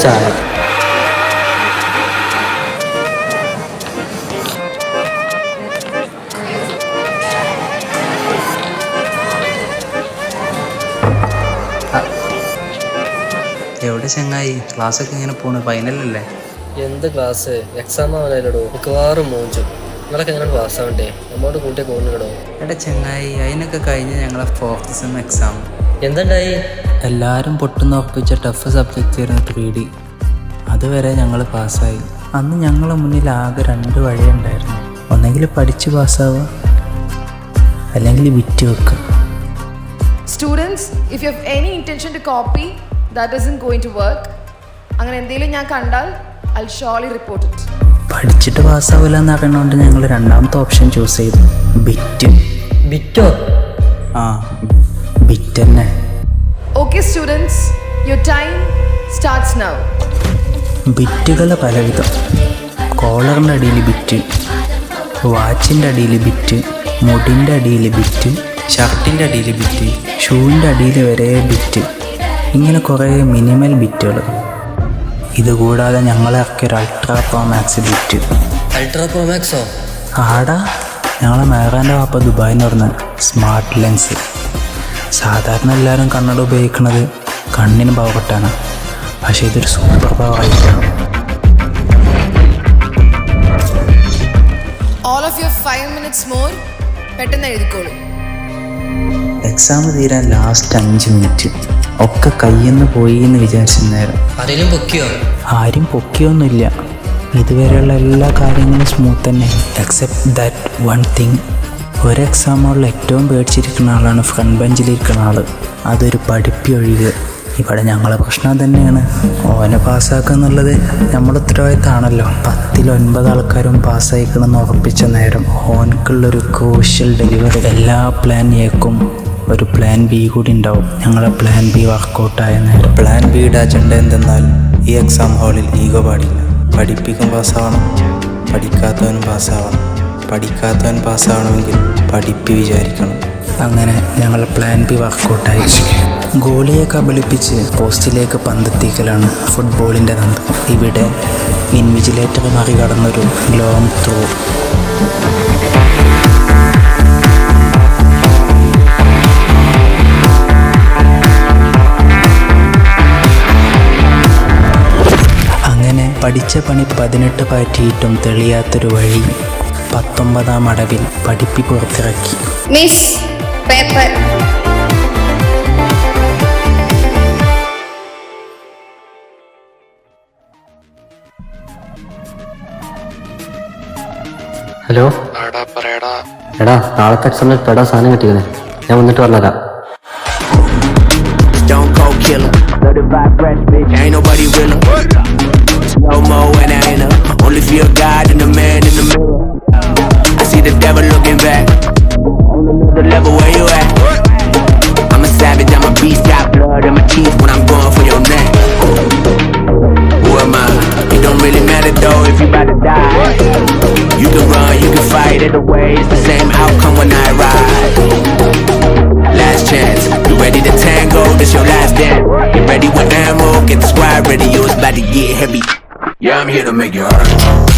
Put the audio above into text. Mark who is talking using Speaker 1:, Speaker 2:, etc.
Speaker 1: ചായ എവിടെ ചങ്ങായി? ക്ലാസ്സൊക്കെ ഇങ്ങനെ പോണു, ഫൈനലല്ലേ?
Speaker 2: എന്ത് ക്ലാസ്? എക്സാം ആവാനല്ലോ മിക്കവാറും മോഞ്ചും. നിങ്ങളൊക്കെ എങ്ങനെ ക്ലാസ് ആവണ്ടേ? നമ്മോട് കൂട്ടിയെ പോകുന്നുണ്ടോ?
Speaker 1: എടാ ചങ്ങായി, അതിനൊക്കെ കഴിഞ്ഞ് ഞങ്ങളെ 4th സെം എക്സാം.
Speaker 2: എന്തുണ്ടായി?
Speaker 1: എല്ലാവരും പൊട്ടുന്ന ഉറപ്പിച്ച ടഫ് സബ്ജക്റ്റ് ആയിരുന്നു 3D. അതുവരെ ഞങ്ങൾ പാസ്സായി. അന്ന് ഞങ്ങളുടെ മുന്നിൽ ആകെ 2 വഴിയുണ്ടായിരുന്നു. ഒന്നെങ്കിൽ പഠിച്ച് പാസ്സാവുക, അല്ലെങ്കിൽ വിറ്റ് വെക്കുക.
Speaker 3: Students, if you have any intention to copy, that isn't going to work. അങ്ങനെ എന്തെങ്കിലും ഞാൻ കണ്ടാൽ I'll surely report it.
Speaker 1: പഠിച്ചിട്ട് പാസ്സാവില്ല എന്ന് അറിയണോണ്ട് ഞങ്ങൾ 2ാമത്തെ ഓപ്ഷൻ ചൂസ് ചെയ്തു, ബിറ്റ്.
Speaker 2: ബിറ്റോ?
Speaker 1: ആ, ബിറ്റ് തന്നെ.
Speaker 3: Okay students, your time starts now.
Speaker 1: ബിറ്റുകൾ പലവിധം. കോളറിൻ്റെ അടിയിൽ ബിറ്റ്, വാച്ചിൻ്റെ അടിയിൽ ബിറ്റ്, മുടിൻ്റെ അടിയിൽ ബിറ്റ്, ഷർട്ടിൻ്റെ അടിയിൽ ബിറ്റ്, ഷൂവിൻ്റെ അടിയിൽ വരെ ബിറ്റ്. ഇങ്ങനെ കുറേ മിനിമൽ ബിറ്റുകൾ. ഇതുകൂടാതെ ഞങ്ങളെ ഇറക്കിയൊരു ultra pro max bit.
Speaker 2: Ultra pro മാക്സോ?
Speaker 1: ആടാ, ഞങ്ങളെ മേറാൻ്റെ വാപ്പ ദുബായിന്ന് പറഞ്ഞ സ്മാർട്ട് ലെൻസ്. സാധാരണ എല്ലാവരും കണ്ണട ഉപയോഗിക്കുന്നത് കണ്ണിന് പവറാണ്, പക്ഷേ ഇതൊരു സൂപ്പർ പവർ ആയിട്ടാണ്.
Speaker 3: All of you 5 minutes more. പെട്ടെന്ന് എഴുതിക്കോളൂ.
Speaker 1: എക്സാം തീരാൻ ലാസ്റ്റ് 5 മിനിറ്റ്. ഒക്കെ കയ്യെന്ന് പോയി എന്ന് വിചാരിച്ച നേരം
Speaker 2: ആരെങ്കിലും പൊക്കിയോ?
Speaker 1: ആരും പൊക്കിയൊന്നുമില്ല. ഇതുവരെയുള്ള എല്ലാ കാര്യങ്ങളും സ്മൂത്ത് തന്നെ, എക്സെപ്റ്റ് ദാറ്റ് വൺ തിങ്. ഒരു എക്സാമുകളിൽ ഏറ്റവും പേടിച്ചിരിക്കുന്ന ആളാണ് ഫ്രണ്ട് ബെഞ്ചിലിരിക്കുന്ന ആൾ. അതൊരു പഠിപ്പി ഒഴികെ. ഇവിടെ ഞങ്ങളെ പ്രശ്നം തന്നെയാണ്. ഓനെ പാസ്സാക്കുക എന്നുള്ളത് നമ്മുടെ ഉത്തരവാദിത്തമാണല്ലോ. 10ൽ 9 ആൾക്കാരും പാസ്സായിക്കണമെന്ന് ഉറപ്പിച്ച നേരം ഓനക്കുള്ളൊരു ക്രൂഷ്യൽ ഡെലിവറി. എല്ലാ പ്ലാൻ എക്കും ഒരു പ്ലാൻ ബി കൂടി ഉണ്ടാവും. ഞങ്ങളെ പ്ലാൻ ബി വർക്കൗട്ടായ നേരം. പ്ലാൻ ബിയുടെ അജണ്ട എന്തെന്നാൽ ഈ എക്സാം ഹാളിൽ ഈഗോ പാടില്ല. പഠിപ്പിക്കും പാസ്സാവണം, പഠിക്കാത്തവനും പാസ്സാവണം. പഠിക്കാത്തവൻ പാസ്സാവണമെങ്കിൽ പഠിപ്പി വിചാരിക്കണം. അങ്ങനെ ഞങ്ങൾ പ്ലാൻ ബി വർക്കൗട്ടായി. ഗോളിയെ കബളിപ്പിച്ച് പോസ്റ്റിലേക്ക് പന്തെത്തിക്കലാണ് ഫുട്ബോളിൻ്റെ തന്ത്രം. ഇവിടെ ഇൻവിജിലേറ്റർ മറികടന്നൊരു ലോങ് ത്രൂ. അങ്ങനെ പഠിച്ച പണി 18 പാറ്റിയിട്ടും തെളിയാത്തൊരു വഴി 19ാം അടവിൽ പഠിപ്പി പുറത്തിറക്കി.
Speaker 4: Miss paper.
Speaker 2: ഹലോ. എടാ, നാളത്തെ എക്സാമിന് പെടാ സാധനം കിട്ടിയത്. ഞാൻ വന്നിട്ട് പറഞ്ഞുതരാം.
Speaker 5: I'm a savage, I'm a beast, got blood in my teeth when I'm going for your neck. Who am I? It don't really matter though if you about to die. You can run, you can fight, either way it's the same outcome when I ride. Last chance, you ready to tango, this your last dance. Get ready with ammo, get the squad ready, yo, it's about to get heavy. Yeah, I'm here to make you hurt.